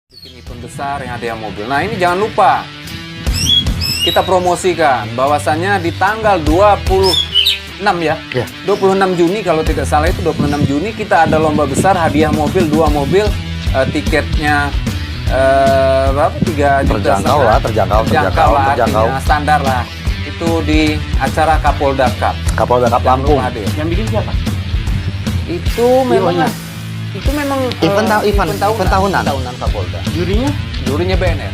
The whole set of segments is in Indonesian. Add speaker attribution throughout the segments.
Speaker 1: Bikin event besar yang hadiah mobil. Nah ini jangan lupa kita promosikan bahwasannya di tanggal 26 ya, 26 Juni kalau tidak salah itu 26 Juni kita ada lomba besar hadiah mobil 2 mobil, tiketnya berapa 3 juta terjangkau lah, artinya standar lah. Itu di acara Kapolda Cup
Speaker 2: Lampung.
Speaker 1: hadir.
Speaker 3: Yang bikin siapa?
Speaker 1: Itu memang event tahunan Kapolda. Jurinya BNR.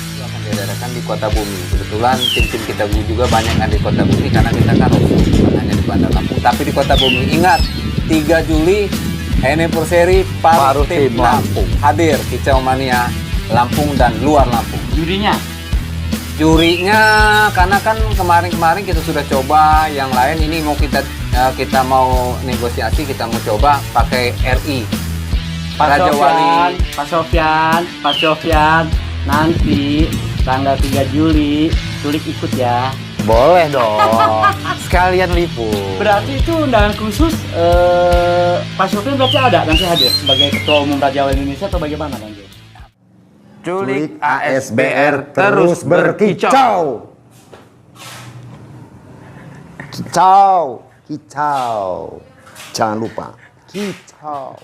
Speaker 1: Itu akan diadakan di Kota Bumi. Kebetulan tim-tim kita juga banyak kan di Kota Bumi karena kita kan bukan hanya di Bandar Lampung, tapi di Kota Bumi. Ingat, 3 Juli anniversary Paruh Tim Lampung. Hadir Kicau Mania Lampung dan luar Lampung. Jurinya karena kan kemarin kita sudah coba yang lain, ini mau kita mau negosiasi, kita mau coba pakai RI.
Speaker 3: Pak Sofyan, nanti tanggal 3 Juli Tulik ikut ya.
Speaker 2: Boleh dong. Sekalian liput.
Speaker 3: Berarti itu undangan khusus Pak Sofyan berarti ada nanti hadir sebagai Ketua Umum Raja Wali Indonesia atau bagaimana nanti?
Speaker 1: Culik
Speaker 2: ASBR terus berkicau. Kicau. Jangan lupa, kicau.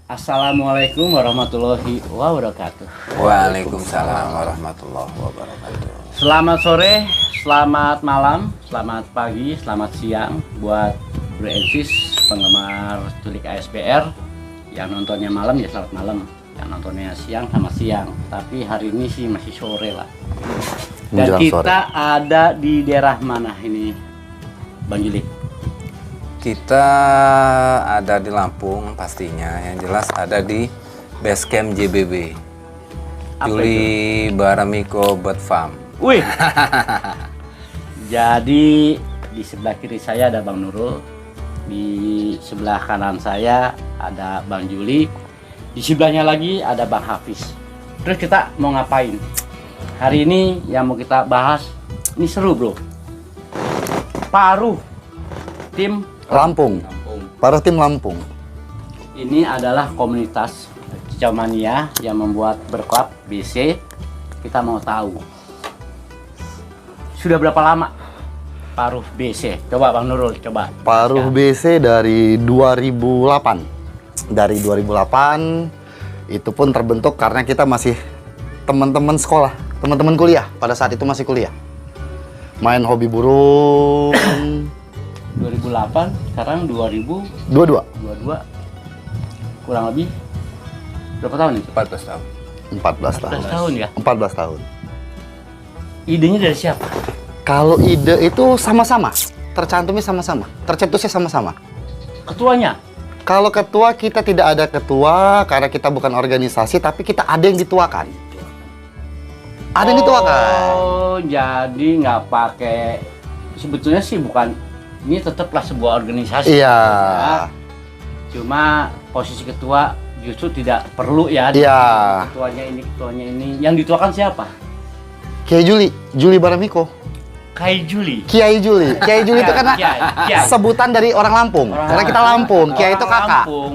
Speaker 3: Assalamualaikum warahmatullahi wabarakatuh.
Speaker 1: Waalaikumsalam warahmatullahi wabarakatuh.
Speaker 3: Selamat sore, selamat malam, selamat pagi, selamat siang buat Bro Ensis, penggemar Culik ASBR. Yang nontonnya malam ya selamat malam, yang nontonnya siang sama siang. Tapi hari ini sih masih sore lah. Dan
Speaker 2: Menjelang
Speaker 3: kita
Speaker 2: sore.
Speaker 3: ada di daerah mana ini, Bang Julik?
Speaker 1: Kita ada di Lampung pastinya, yang jelas ada di Base Camp JBB.
Speaker 3: Apa
Speaker 1: Juli Baramiko Bird Farm.
Speaker 3: Wih. Jadi di sebelah kiri saya ada Bang Nurul, di sebelah kanan saya ada Bang Juli, di sebelahnya lagi ada Bang Hafiz. Terus kita mau ngapain? Hari ini yang mau kita bahas, ini seru bro. Paruh Tim
Speaker 2: Lampung. Paruh Tim Lampung.
Speaker 3: ini adalah komunitas Kicau Mania yang membuat berklub BC. Kita mau tahu sudah berapa lama Paruh BC? Coba Bang Nurul, coba.
Speaker 2: Paruh BC dari 2008. Dari 2008 itu pun terbentuk karena kita masih teman-teman sekolah, teman-teman kuliah. Pada saat itu masih kuliah. Main hobi burung.
Speaker 3: 2008, sekarang 2022,
Speaker 2: Dua-dua.
Speaker 3: kurang lebih berapa tahun itu?
Speaker 1: 14 tahun.
Speaker 2: 14 tahun.
Speaker 3: 14 tahun ya?
Speaker 2: 14 tahun.
Speaker 3: Idenya dari siapa?
Speaker 2: Kalau ide itu sama-sama, tercantumnya sama-sama, tercetusnya sama-sama.
Speaker 3: Ketuanya?
Speaker 2: Kalau ketua kita tidak ada ketua karena kita bukan organisasi, tapi kita ada yang dituakan. Ada yang dituakan.
Speaker 3: Oh, jadi nggak pakai, sebetulnya sih bukan, ini tetaplah sebuah organisasi.
Speaker 2: Iya.
Speaker 3: Ya. Cuma posisi ketua justru tidak perlu ya.
Speaker 2: Iya.
Speaker 3: Ketuanya ini. Yang dituakan siapa?
Speaker 2: Kiai Juli Baramiko.
Speaker 3: Kiai Juli.
Speaker 2: Kiai Juli itu karena
Speaker 3: Kiai.
Speaker 2: sebutan dari orang Lampung. Karena kita Lampung, Kiai itu
Speaker 3: Orang
Speaker 2: kakak.
Speaker 3: Lampung,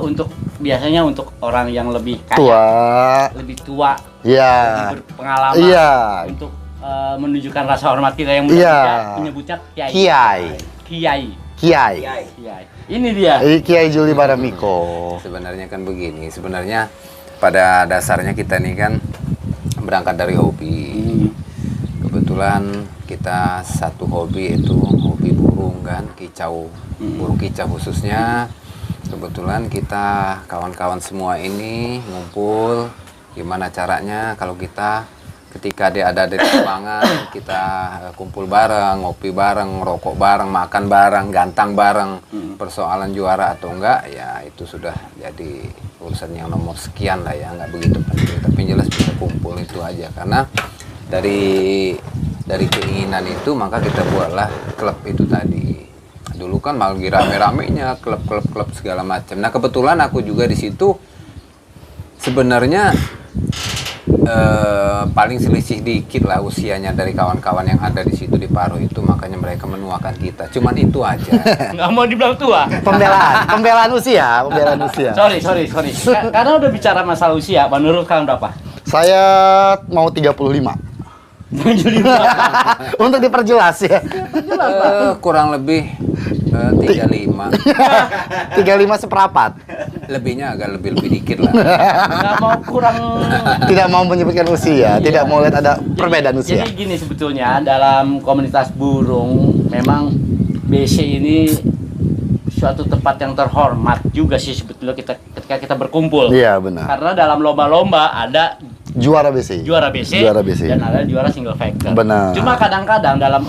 Speaker 3: untuk biasanya untuk orang yang lebih kaya,
Speaker 2: Tua.
Speaker 3: lebih tua,
Speaker 2: Iya.
Speaker 3: lebih berpengalaman,
Speaker 2: Iya.
Speaker 3: untuk menunjukkan rasa hormat kita yang
Speaker 2: Iya.
Speaker 3: menyebutnya Kiai.
Speaker 2: Kiai.
Speaker 3: Kiai. Ini dia.
Speaker 2: Kiai Juli Baramiko.
Speaker 1: Sebenarnya kan begini, sebenarnya pada dasarnya kita nih kan berangkat dari hobi. Kebetulan kita satu hobi itu hobi burung kan, kicau, burung kicau khususnya. Kebetulan kita kawan-kawan semua ini ngumpul, gimana caranya kalau kita ketika dia ada di lapangan kita kumpul bareng, ngopi bareng, rokok bareng, makan bareng, gantang bareng. Persoalan juara atau enggak ya itu sudah jadi urusan yang nomor sekian lah ya, nggak begitu penting. Tapi yang jelas bisa kumpul itu aja, karena dari keinginan itu maka kita buatlah klub itu tadi. Dulu kan malah rame-ramenya klub segala macam. Nah kebetulan aku juga di situ sebenarnya paling selisih dikit lah usianya dari kawan-kawan yang ada di situ di Paro itu, makanya mereka menuakan kita. Cuman itu aja.
Speaker 3: Nggak mau dibilang tua.
Speaker 2: Pembelaan usia, pembelaan usia.
Speaker 3: Sorry. Karena udah bicara masalah usia, Bang Nurul sekarang berapa?
Speaker 2: Saya mau 35. Untuk diperjelas ya.
Speaker 1: Kurang lebih 35.
Speaker 2: 35 seperempat.
Speaker 1: Lebihnya agak lebih dikit lah.
Speaker 3: Nggak mau kurang.
Speaker 2: Tidak mau menyebutkan usia, tidak mau lihat ada perbedaan usia.
Speaker 3: Jadi gini sebetulnya dalam komunitas burung memang BC ini suatu tempat yang terhormat juga sih sebetulnya ketika kita berkumpul.
Speaker 2: Iya, benar.
Speaker 3: Karena dalam lomba-lomba ada
Speaker 2: Juara BC.
Speaker 3: juara BC, dan ada juara single factor.
Speaker 2: Benar.
Speaker 3: Cuma kadang-kadang dalam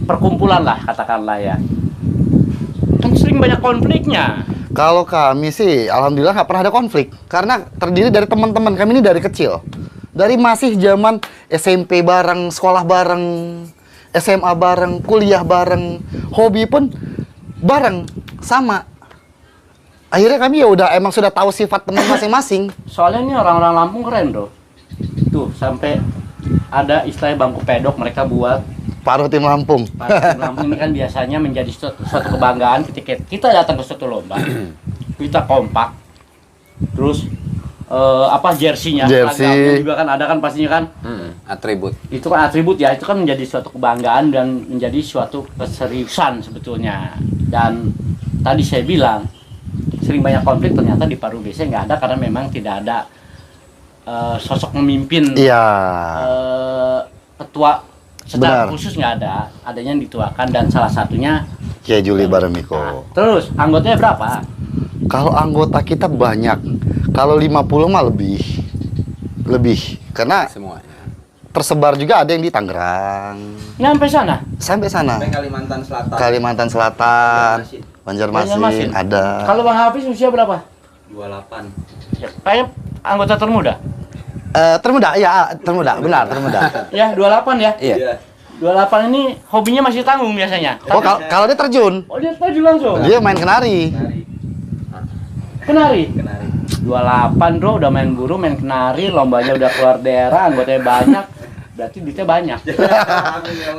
Speaker 3: perkumpulan lah katakanlah ya, kan sering banyak konfliknya.
Speaker 2: Kalau kami sih, alhamdulillah nggak pernah ada konflik. Karena terdiri dari teman-teman kami ini dari kecil. Dari masih zaman SMP bareng, sekolah bareng, SMA bareng, kuliah bareng, hobi pun bareng, sama. Akhirnya kami ya udah emang sudah tahu sifat teman masing-masing.
Speaker 3: Soalnya ini orang-orang Lampung keren bro. Tuh sampai ada istilah bangku pedok mereka buat.
Speaker 2: Paruh tim Lampung.
Speaker 3: Tim Lampung ini kan biasanya menjadi suatu kebanggaan ketika kita datang ke suatu lomba. Kita kompak. Terus jersinya, seragamnya juga kan ada kan pastinya kan.
Speaker 1: Atribut.
Speaker 3: Itu kan atribut ya, itu kan menjadi suatu kebanggaan dan menjadi suatu keseriusan sebetulnya. Dan tadi saya bilang sering banyak konflik, ternyata di Paru BC nggak ada karena memang tidak ada sosok memimpin.
Speaker 2: Iya.
Speaker 3: Ketua secara
Speaker 2: Benar.
Speaker 3: khusus nggak ada, adanya yang dituakan dan salah satunya
Speaker 2: Kiai Juli Baramiko.
Speaker 3: Nah, terus anggotanya berapa?
Speaker 2: Kalau anggota kita banyak. Kalau 50 mah lebih. Lebih. Karena
Speaker 1: Semuanya.
Speaker 2: tersebar juga ada yang di Tangerang.
Speaker 3: Nyampe sana?
Speaker 2: Sampai sana.
Speaker 4: Sampai Kalimantan Selatan.
Speaker 2: Kalimantan Selatan,
Speaker 3: Banjarmasin.
Speaker 2: Banjarmasin ada.
Speaker 3: Kalau Bang Hafiz usia berapa?
Speaker 4: 28.
Speaker 3: Ya, kayak anggota termuda.
Speaker 2: Termuda, ya termuda, benar termuda.
Speaker 3: Ya, 28 ya.
Speaker 1: Iya.
Speaker 3: 28 ini hobinya masih tanggung biasanya.
Speaker 2: Oh, kalau dia terjun,
Speaker 3: Oh, dia terjun langsung.
Speaker 2: dia main kenari.
Speaker 3: Kenari.
Speaker 4: Kenari.
Speaker 3: 28 bro, udah main burung, main kenari, lombanya udah keluar daerah, anggotanya banyak. Berarti duitnya banyak.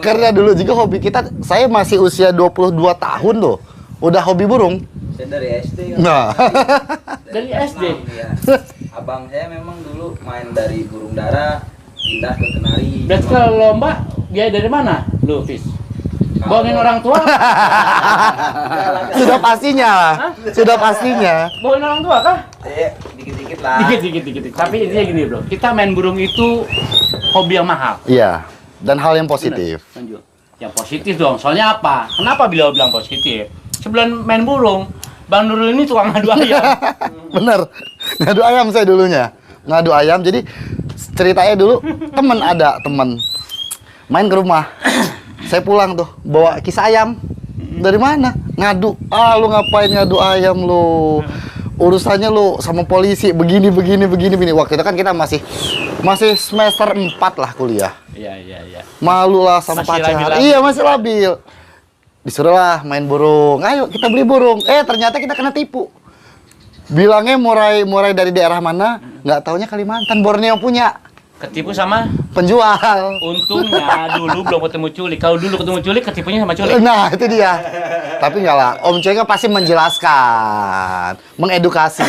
Speaker 2: Karena dulu juga hobi kita, saya masih usia 22 tahun loh. Udah hobi burung.
Speaker 4: Saya dari SD kan.
Speaker 2: Nah,
Speaker 3: Dari SD?
Speaker 4: Ya. Abang saya memang dulu main dari burung dara, pindah ke kenari.
Speaker 3: Berarti kalau lomba, biaya dari mana lu, Fis? Bohongin orang tua?
Speaker 2: sudah pastinya lah. Sudah pastinya.
Speaker 3: Bohongin orang tua kah?
Speaker 4: Dikit-dikit lah.
Speaker 3: Dikit. Tapi intinya gini bro, kita main burung itu hobi yang mahal.
Speaker 2: Iya, dan hal yang positif.
Speaker 3: Lanjut. Yang positif dong, soalnya apa? Kenapa beliau bilang positif? Sebelum main burung, Bang Nurul ini tukang ngadu ayam.
Speaker 2: Bener, ngadu ayam saya dulunya. Ngadu ayam, jadi ceritanya dulu temen main ke rumah. Saya pulang tuh, bawa kisah ayam. Dari mana? Ngadu. Ah, lu ngapain ngadu ayam lu? Urusannya lu sama polisi begini. Waktu itu kan kita masih semester 4 lah kuliah.
Speaker 3: Iya.
Speaker 2: Malu lah sama
Speaker 3: Masih
Speaker 2: pacar.
Speaker 3: labil-labil.
Speaker 2: Iya, masih labil. Disuruh lah main burung. Ayo kita beli burung. Ternyata kita kena tipu. Bilangnya murai dari daerah mana? Nggak taunya Kalimantan, Borneo punya.
Speaker 3: Ketipu sama?
Speaker 2: Penjual.
Speaker 3: Untungnya dulu belum ketemu culik. Kalau dulu ketemu culik, ketipunya sama culik.
Speaker 2: Nah, itu dia. Tapi enggak lah, Om Coy kan pasti menjelaskan, mengedukasi.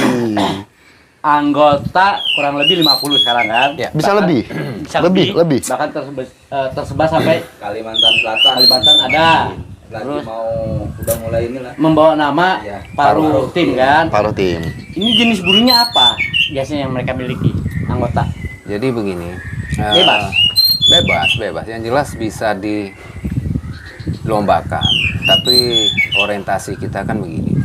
Speaker 3: Anggota kurang lebih 50 sekarang kan?
Speaker 1: Ya.
Speaker 2: Bisa lebih.
Speaker 3: Bisa
Speaker 2: lebih.
Speaker 3: Bahkan tersebar sampai
Speaker 4: Kalimantan Selatan.
Speaker 3: Kalimantan ada.
Speaker 4: Lagi
Speaker 3: Terus
Speaker 4: mau udah mulai inilah.
Speaker 3: membawa nama
Speaker 4: Iya.
Speaker 3: Paru Tim kan?
Speaker 2: Paruh tim.
Speaker 3: Ini jenis burungnya apa biasanya yang mereka miliki anggota?
Speaker 1: Jadi begini. Bebas. Yang jelas bisa dilombakan. Tapi orientasi kita kan begini,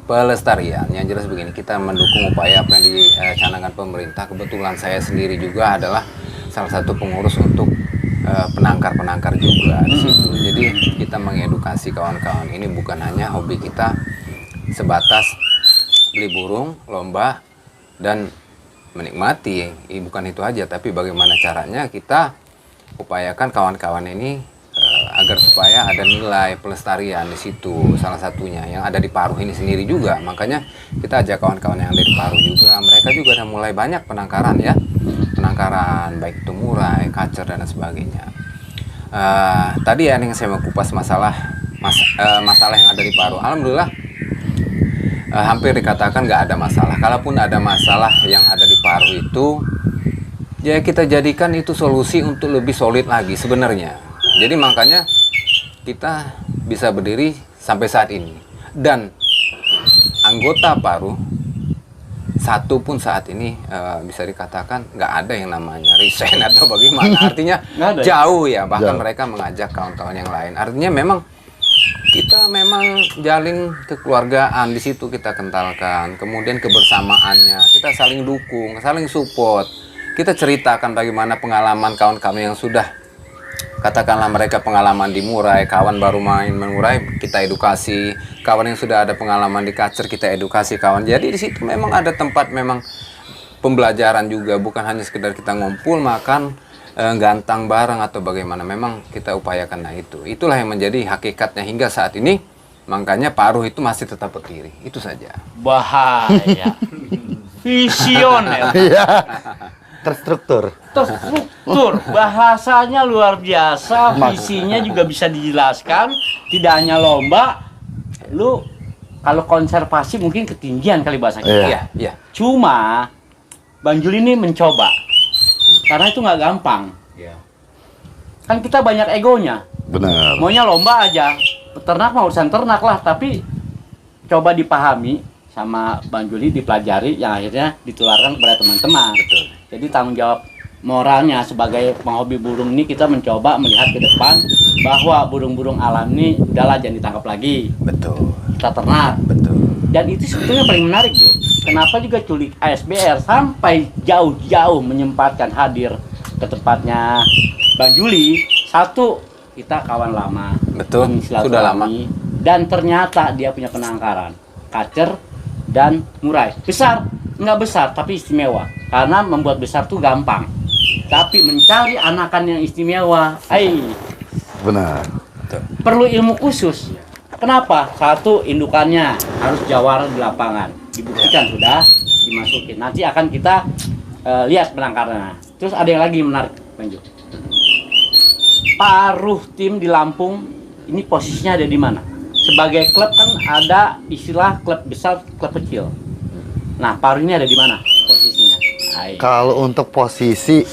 Speaker 1: pelestarian. Yang jelas begini, kita mendukung upaya apa yang dicanangkan pemerintah. Kebetulan saya sendiri juga adalah salah satu pengurus untuk penangkar juga di situ. Jadi kita mengedukasi kawan-kawan ini bukan hanya hobi kita sebatas beli burung, lomba, dan menikmati. Bukan itu aja, tapi bagaimana caranya kita upayakan kawan-kawan ini agar supaya ada nilai pelestarian di situ. Salah satunya yang ada di Paruh ini sendiri juga. Makanya kita ajak kawan-kawan yang ada di Paruh juga. Mereka juga udah mulai banyak penangkaran ya. penangkaran, baik itu murai, kacer dan sebagainya. Tadi ya yang saya mau kupas masalah yang ada di Parau. Alhamdulillah hampir dikatakan nggak ada masalah. Kalaupun ada masalah yang ada di Parau itu, ya kita jadikan itu solusi untuk lebih solid lagi sebenarnya. Jadi makanya kita bisa berdiri sampai saat ini. Dan anggota Parau satu pun saat ini bisa dikatakan nggak ada yang namanya resign atau bagaimana. Artinya jauh ya, bahkan mereka mengajak kawan-kawan yang lain. Artinya memang kita jalin kekeluargaan di situ kita kentalkan, kemudian kebersamaannya, kita saling dukung, saling support. Kita ceritakan bagaimana pengalaman kawan-kawan yang sudah, katakanlah mereka pengalaman di murai, kawan baru main menurai, kita edukasi. Kawan yang sudah ada pengalaman di kacer, kita edukasi kawan. Jadi di situ memang ada tempat memang pembelajaran juga, bukan hanya sekedar kita ngumpul makan gantang bareng atau bagaimana. Memang kita upayakan. Nah itulah yang menjadi hakikatnya hingga saat ini. Makanya Parau itu masih tetap berdiri. Itu saja.
Speaker 3: Bahaya. Visioner.
Speaker 2: Terstruktur.
Speaker 3: Bahasanya luar biasa, visinya juga bisa dijelaskan. Tidak hanya lomba, lu kalau konservasi mungkin ketinggian kali bahasanya.
Speaker 1: Iya.
Speaker 3: Cuma Bang Juli ini mencoba, karena itu nggak gampang. Kan kita banyak egonya.
Speaker 2: Benar.
Speaker 3: Maunya lomba aja, peternak mah urusan ternak lah. Tapi coba dipahami sama Bang Juli, dipelajari, yang akhirnya ditularkan kepada teman-teman. Betul. Jadi tanggung jawab moralnya sebagai penghobi burung ini, kita mencoba melihat ke depan bahwa burung-burung alam ini udahlah jangan ditangkap lagi.
Speaker 1: Betul.
Speaker 3: Kita ternak.
Speaker 1: Betul.
Speaker 3: Dan itu sebetulnya paling menarik, Bro. Kenapa juga Culik ASBR sampai jauh-jauh menyempatkan hadir ke tempatnya Bang Juli. Satu, kita kawan lama.
Speaker 1: Betul. Sudah lama.
Speaker 3: Dan ternyata dia punya penangkaran kacer dan murai. Besar, nggak besar tapi istimewa. Karena membuat besar tuh gampang. Tapi mencari anakan yang istimewa,
Speaker 2: Benar.
Speaker 3: perlu ilmu khusus. Kenapa? Satu, indukannya harus jawara di lapangan. Dibuktikan sudah dimasukin. Nanti akan kita lihat penangkarannya. Terus ada yang lagi menarik, Bang Jo. Parau tim di Lampung ini posisinya ada di mana? Sebagai klub kan ada istilah klub besar, klub kecil. Nah, Parau ini ada di mana posisinya?
Speaker 2: Kalau untuk posisi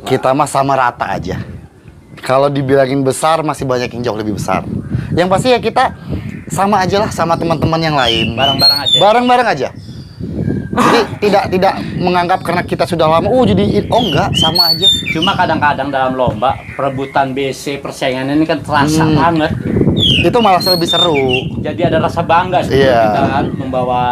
Speaker 2: kita mah sama rata aja. Kalau dibilangin besar masih banyak yang jauh lebih besar. Yang pasti ya kita sama aja lah sama teman-teman yang lain.
Speaker 3: Bareng-bareng aja.
Speaker 2: Bareng-bareng aja. Jadi tidak menganggap karena kita sudah lama, jadi enggak, sama aja.
Speaker 3: Cuma kadang-kadang dalam lomba perebutan BC, persaingan ini kan terasa banget.
Speaker 2: Itu malah lebih seru.
Speaker 3: Jadi ada rasa bangga sih kita kan membawa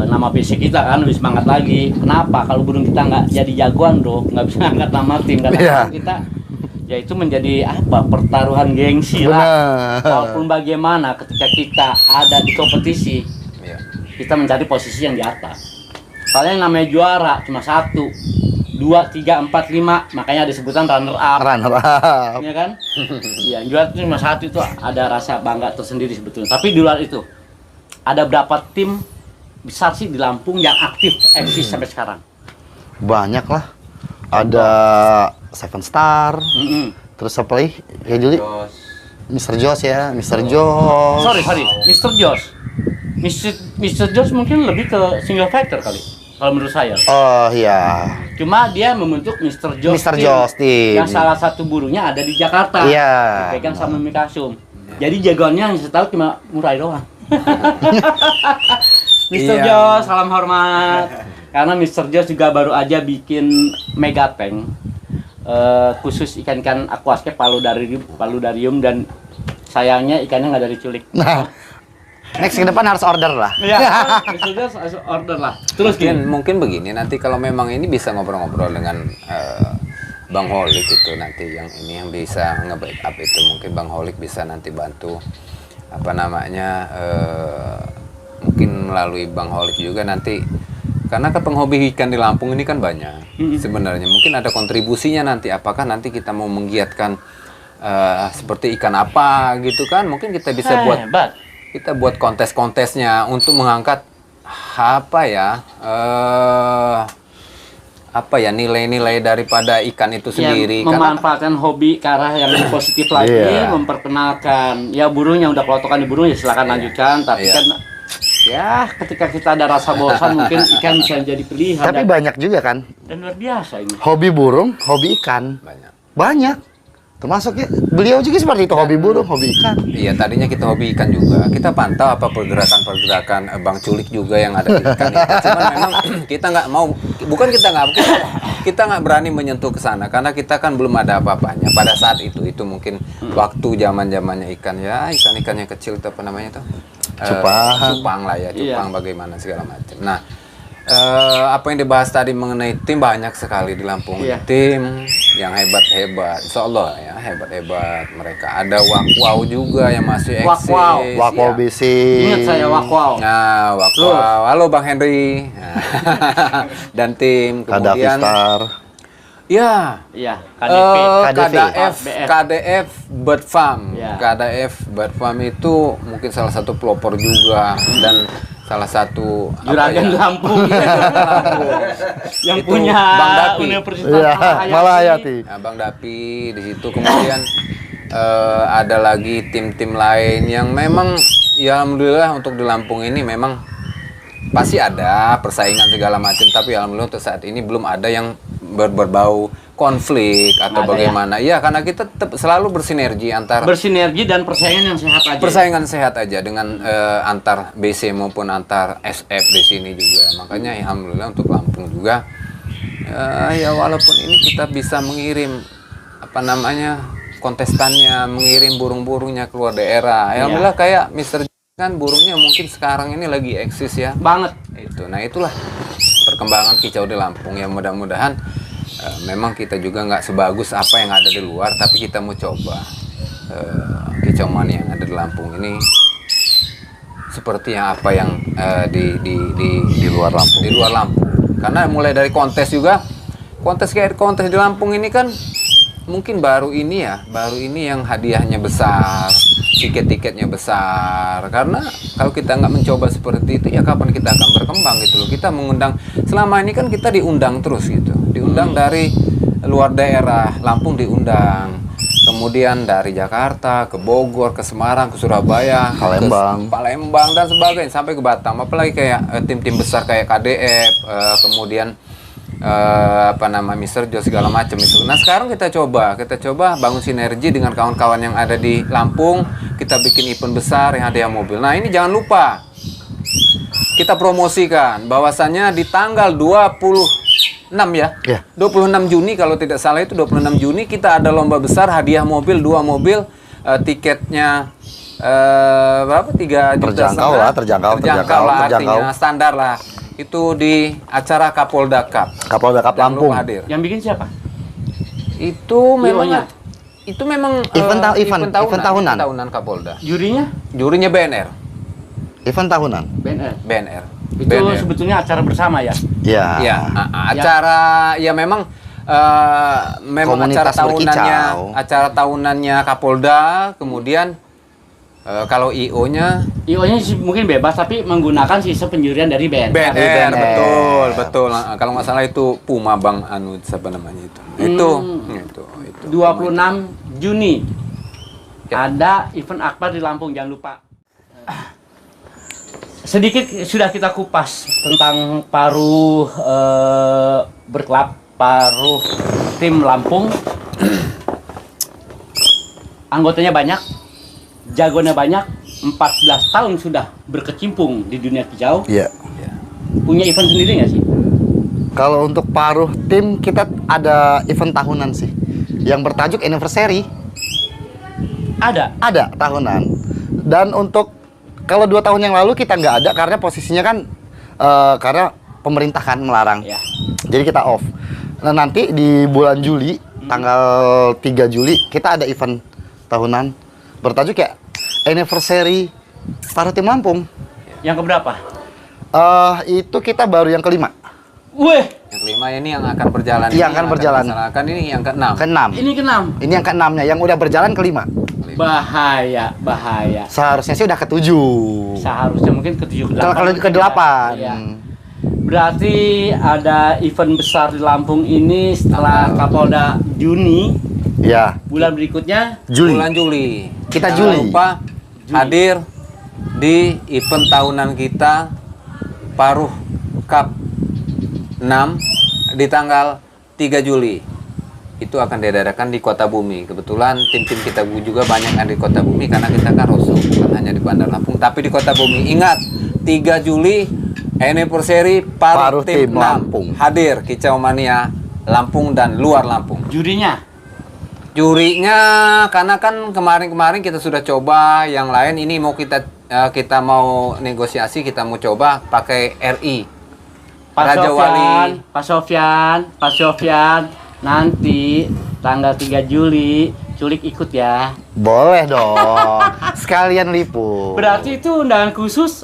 Speaker 3: nama BC kita kan, lebih semangat lagi. Kenapa? Kalau burung kita nggak jadi jagoan, Bro, nggak bisa angkat nama tim. Kadang-kadang kita ya itu menjadi apa, pertaruhan gengsi lah. Walaupun bagaimana ketika kita ada di kompetisi, kita mencari posisi yang di atas. Soalnya yang namanya juara cuma 1, 2, 3, 4, 5, makanya ada sebutan runner up.
Speaker 2: Runner up.
Speaker 3: Iya kan? Iya, juara itu cuma 1, itu ada rasa bangga tersendiri sebetulnya. Tapi di luar itu, ada berapa tim besar sih di Lampung yang aktif eksis sampai sekarang?
Speaker 2: Banyak lah. Ada Seven Star. Terus apa lagi? Ya Juli? Mr. Josh ya, Mr. Josh.
Speaker 3: Sorry, Mr. Josh. Mr. Josh mungkin lebih ke single factor kali, kalau menurut saya.
Speaker 2: Oh iya.
Speaker 3: Cuma dia membentuk Mr. Josh.
Speaker 2: Mr. Josh team.
Speaker 3: Yang salah satu burungnya ada di Jakarta.
Speaker 2: Iya.
Speaker 3: Dipegang sama Mikasum. Jadi jagoannya yang saya tahu cuma murai doang. Mr. Josh, salam hormat. Karena Mr. Josh juga baru aja bikin mega tank khusus ikan-ikan aquascape paludarium, dan sayangnya ikannya nggak dari Culik.
Speaker 2: Nah, next ke depan harus order lah.
Speaker 3: Iya, Mr. Josh harus order lah. Terus
Speaker 1: mungkin begini, nanti kalau memang ini bisa ngobrol-ngobrol dengan Bang Holik itu nanti yang bisa nge-backup itu, mungkin Bang Holik bisa nanti bantu apa namanya, mungkin melalui Bang Holik juga nanti, karena kan penghobi ikan di Lampung ini kan banyak sebenarnya. Mungkin ada kontribusinya nanti, apakah nanti kita mau menggiatkan seperti ikan apa gitu kan, mungkin kita bisa buat kontes-kontesnya untuk mengangkat apa ya, apa ya, nilai-nilai daripada ikan itu sendiri.
Speaker 3: Ya, memanfaatkan hobi ke arah yang lebih positif lagi, memperkenalkan ya burung yang udah kelotokan di burung ya silakan lanjutkan, tapi kan ya ketika kita ada rasa bosan mungkin ikan bisa jadi pilihan.
Speaker 2: Tapi banyak juga kan.
Speaker 3: Dan luar biasa ini.
Speaker 2: Hobi burung, hobi ikan. Banyak. Termasuk ya, beliau juga seperti itu, hobi burung, hobi ikan.
Speaker 1: Iya, tadinya kita hobi ikan juga. Kita pantau apa pergerakan-pergerakan Bang Culik juga yang ada di ikan itu. Cuman memang kita nggak mau, bukan kita nggak berani menyentuh ke sana karena kita kan belum ada apa-apanya. Pada saat itu mungkin waktu zaman-zamannya ikan ya, ikan-ikan yang kecil itu apa namanya tuh? Cupang lah ya, cupang bagaimana segala macam. Nah, apa yang dibahas tadi mengenai tim banyak sekali di Lampung. Tim yang hebat-hebat, insya Allah ya hebat-hebat mereka. Ada Wakwau juga yang masih eksis.
Speaker 2: Wakwau BC.
Speaker 3: Ingat saya Wakwau.
Speaker 1: Nah, Wakwau. Halo Bang Henry. Dan tim kemudian. Ya, KDF Bird Farm. KDF Bird Farm itu mungkin salah satu pelopor juga dan salah satu
Speaker 3: juragan Lampung yang
Speaker 1: itu
Speaker 3: punya
Speaker 1: Bang Dapi.
Speaker 3: Universitas
Speaker 2: Malayati.
Speaker 1: Nah, Bang Dapi di situ kemudian ada lagi tim-tim lain yang memang ya alhamdulillah untuk di Lampung ini memang pasti ada persaingan segala macam, tapi alhamdulillah untuk saat ini belum ada yang berbau konflik atau bagaimana ya, karena kita tetap selalu bersinergi
Speaker 3: dan persaingan yang sehat aja.
Speaker 1: Persaingan sehat aja dengan antar BC maupun antar SF di sini juga. Makanya ya, alhamdulillah untuk Lampung juga ya walaupun ini kita bisa mengirim apa namanya kontestannya, mengirim burung-burungnya keluar daerah. Alhamdulillah kayak Mr. kan burungnya mungkin sekarang ini lagi eksis ya.
Speaker 3: Banget.
Speaker 1: Nah itulah perkembangan kicau di Lampung ya, mudah-mudahan memang kita juga nggak sebagus apa yang ada di luar, tapi kita mau coba kicau mania yang ada di Lampung ini seperti yang apa yang di luar Lampung. Di luar Lampung. Karena mulai dari kontes juga, kontes di Lampung ini kan mungkin baru ini yang hadiahnya besar, tiket-tiketnya besar. Karena kalau kita nggak mencoba seperti itu ya kapan kita akan berkembang gitu loh. Kita mengundang, selama ini kan kita diundang terus gitu, diundang dari luar daerah, Lampung diundang, kemudian dari Jakarta ke Bogor, ke Semarang, ke Surabaya, Palembang dan sebagainya sampai ke Batam. Apalagi kayak tim-tim besar kayak KDF, kemudian Mr. Jo segala macam itu. Nah sekarang kita coba bangun sinergi dengan kawan-kawan yang ada di Lampung. Kita bikin event besar yang hadiah mobil. Nah ini jangan lupa kita promosikan bahwasannya di tanggal 26 ya, 26 Juni kalau tidak salah itu 26 Juni kita ada lomba besar hadiah mobil 2 mobil, tiketnya berapa 3 juta terjangkau lah artinya standar lah. Itu di acara Kapolda Cup
Speaker 2: Lampung.
Speaker 1: Hadir.
Speaker 3: Yang bikin siapa?
Speaker 1: Itu memang event tahunan Kapolda. Jurinya BNR.
Speaker 2: Event tahunan.
Speaker 3: BNR. Itu sebetulnya acara bersama ya?
Speaker 2: Iya.
Speaker 1: Ya, acara ya memang acara tahunannya Kapolda, kemudian kalau IO-nya
Speaker 3: mungkin bebas tapi menggunakan sistem penjurian dari BNR.
Speaker 1: Betul. Kalau nggak salah itu Puma Bang siapa namanya itu. Itu
Speaker 3: 26 Juni. Ada event akbar di Lampung, jangan lupa. Sedikit sudah kita kupas tentang paruh berkelab, paruh tim Lampung. Anggotanya banyak, jagonya banyak, 14 tahun sudah berkecimpung di dunia kicau.
Speaker 2: Iya.
Speaker 3: Punya event sendiri nggak sih?
Speaker 2: Kalau untuk paruh tim kita ada event tahunan sih, yang bertajuk anniversary. Ada tahunan. Dan untuk kalau 2 tahun yang lalu kita nggak ada karena posisinya kan karena pemerintah kan melarang.
Speaker 3: Ya.
Speaker 2: Jadi kita off. Nah nanti di bulan Juli, tanggal 3 Juli kita ada event tahunan bertajuk ya anniversary paruh tim Lampung.
Speaker 3: Yang keberapa?
Speaker 2: Itu kita baru yang kelima.
Speaker 3: Wih,
Speaker 1: yang kelima ini yang akan berjalan.
Speaker 2: Yang akan berjalan.
Speaker 1: Kan ini yang keenam.
Speaker 3: Ini keenam.
Speaker 2: Ini yang keenamnya, yang udah berjalan kelima.
Speaker 3: Bahaya.
Speaker 2: Seharusnya sih udah ke-7.
Speaker 3: Seharusnya mungkin ke-7
Speaker 2: Kalau ke-8.
Speaker 3: Iya. Berarti ada event besar di Lampung ini setelah Kapolda Juni.
Speaker 2: Ya.
Speaker 3: Bulan berikutnya
Speaker 2: Juli.
Speaker 1: Bulan Juli.
Speaker 2: Kita
Speaker 1: Jangan
Speaker 2: Juli.
Speaker 1: lupa hadir di event tahunan kita Paruh Cup 6 di tanggal 3 Juli. Itu akan diadakan di Kota Bumi. Kebetulan tim-tim kita juga banyak ada di Kota Bumi karena kita kan Rosso, bukan hanya di Bandar Lampung, tapi di Kota Bumi. Ingat, 3 Juli anniversary Paruh Tim Lampung. Hadir Kicau Mania Lampung dan luar Lampung.
Speaker 3: jurinya.
Speaker 1: Jurinya karena kan kemarin-kemarin kita sudah coba yang lain, ini mau kita mau negosiasi, kita mau coba pakai RI. Raja Wali.
Speaker 3: Pak Sofyan, nanti tanggal 3 Juli Culik ikut ya.
Speaker 2: Boleh dong. Sekalian liput.
Speaker 3: Berarti itu undangan khusus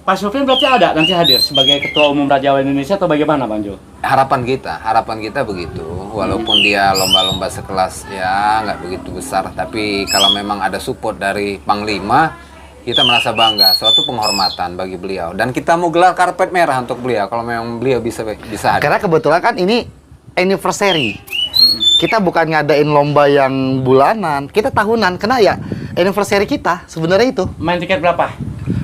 Speaker 3: Pak Sofyan berarti ada nanti hadir sebagai Ketua Umum Raja Wali Indonesia atau bagaimana Bang Jo?
Speaker 1: Harapan kita begitu. Walaupun dia lomba-lomba sekelas ya nggak begitu besar, tapi kalau memang ada support dari Panglima, kita merasa bangga, suatu penghormatan bagi beliau. Dan kita mau gelar karpet merah untuk beliau kalau memang beliau bisa hadir.
Speaker 2: Karena kebetulan kan ini anniversary. Kita bukan ngadain lomba yang bulanan, kita tahunan. Karena ya anniversary kita sebenarnya itu.
Speaker 3: Main tiket berapa?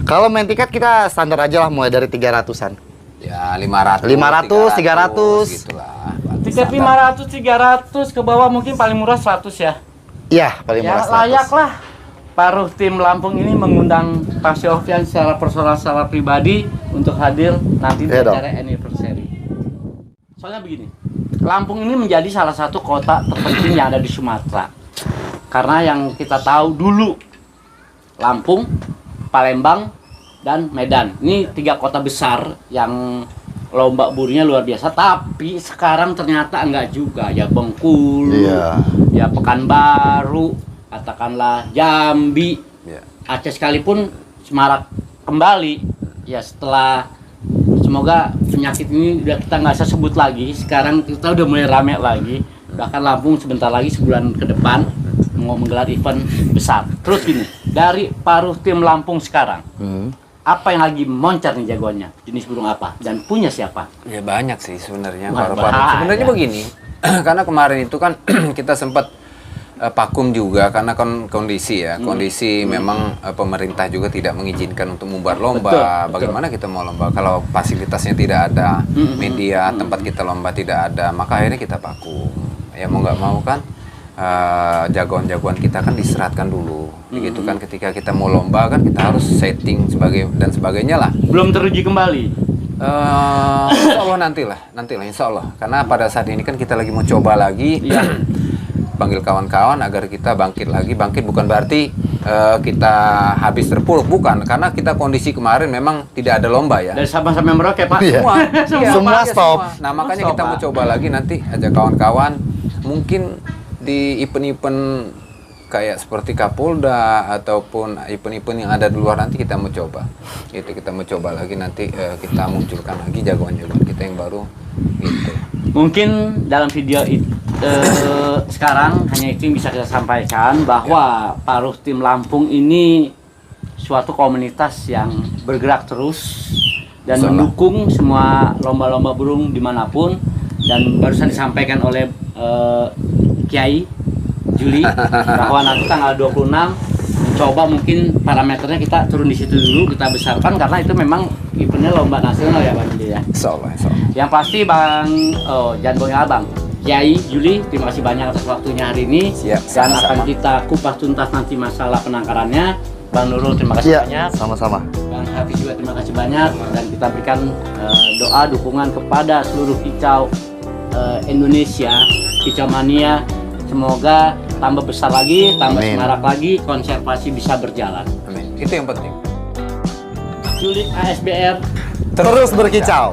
Speaker 2: Kalau main tiket kita standar aja lah, mulai dari 300-an.
Speaker 1: Ya 500,
Speaker 2: 300
Speaker 1: gitulah.
Speaker 3: Tiket 500, 300 ke bawah mungkin paling murah 100 ya.
Speaker 2: Iya, paling
Speaker 3: Ya
Speaker 2: murah 100.
Speaker 3: layak lah. Paruh Tim Lampung ini mengundang Pak Sofyan secara personal, secara pribadi untuk hadir nanti di
Speaker 2: Iya dong.
Speaker 3: acara anniversary. Soalnya begini, Lampung ini menjadi salah satu kota terpenting yang ada di Sumatera. Karena yang kita tahu dulu, Lampung, Palembang, dan Medan. Ini 3 kota besar yang lomba burunya luar biasa. Tapi sekarang ternyata enggak juga. Ya Bengkulu,
Speaker 2: Iya.
Speaker 3: ya Pekanbaru, katakanlah Jambi,
Speaker 1: Ya.
Speaker 3: Aceh sekalipun semarak kembali. Ya setelah semoga penyakit ini udah kita nggak usah sebut lagi. Sekarang kita udah mulai rame lagi. Bahkan Lampung sebentar lagi sebulan ke depan mau menggelar event besar. Terus gini, dari Paruh Tim Lampung sekarang, apa yang lagi moncar nih jagoannya? Jenis burung apa? Dan punya siapa?
Speaker 1: Ya banyak sih sebenarnya
Speaker 3: Wah,
Speaker 1: paru-paru.
Speaker 3: bahaya.
Speaker 1: Sebenarnya begini, karena kemarin itu kan kita sempat vakum juga karena kondisi ya, kondisi memang pemerintah juga tidak mengizinkan untuk membuat lomba.
Speaker 3: Betul.
Speaker 1: Bagaimana kita mau lomba kalau fasilitasnya tidak ada, media tempat kita lomba tidak ada, maka akhirnya kita vakum. Ya mau nggak mau kan jagoan-jagoan kita kan diseratkan dulu. Begitu kan ketika kita mau lomba kan kita harus setting dan sebagainya lah.
Speaker 3: Belum teruji kembali.
Speaker 1: Insya Allah nantilah insya Allah. Karena pada saat ini kan kita lagi mau coba lagi, panggil kawan-kawan agar kita bangkit lagi. Bangkit bukan berarti kita habis terpuruk, bukan. Karena kita kondisi kemarin memang tidak ada lomba ya.
Speaker 3: Dari Sabang sampai Merauke Pak.
Speaker 2: Iya. Semua stop.
Speaker 1: Nah makanya
Speaker 3: Stop,
Speaker 1: kita mau
Speaker 3: Pak.
Speaker 1: coba lagi nanti ajak kawan-kawan. Mungkin di event-event kayak seperti Kapolda ataupun event-event yang ada di luar nanti kita mau coba. Itu kita mau coba lagi nanti kita munculkan lagi jagoan-jagoan kita yang baru gitu.
Speaker 3: Mungkin dalam video sekarang hanya itu yang bisa kita sampaikan bahwa Paruh Tim Lampung ini suatu komunitas yang bergerak terus dan
Speaker 1: Insya Allah.
Speaker 3: mendukung semua lomba-lomba burung dimanapun, dan barusan disampaikan oleh Kiai Juli bahwa nanti tanggal 26 coba mungkin parameternya kita turun di situ dulu, kita besarkan karena itu memang eventnya lomba nasional ya Bang Juli ya.
Speaker 1: Insya Allah, insya Allah.
Speaker 3: Yang pasti Bang, jangan bohong Abang, Kiai Juli, terima kasih banyak atas waktunya hari ini.
Speaker 1: Siap,
Speaker 3: Dan
Speaker 1: sama-sama.
Speaker 3: akan kita kupas tuntas nanti masalah penangkarannya. Bang Nurul, terima kasih
Speaker 2: Iya,
Speaker 3: banyak.
Speaker 2: sama-sama.
Speaker 3: Bang Hafiz juga terima kasih banyak. Dan kita berikan doa dukungan kepada seluruh kicau Indonesia, kicau mania. Semoga tambah besar lagi, tambah
Speaker 2: Amin.
Speaker 3: semarak lagi, konservasi bisa berjalan.
Speaker 1: Amin. Itu yang penting.
Speaker 3: Juli ASBR.
Speaker 2: Terus berkicau.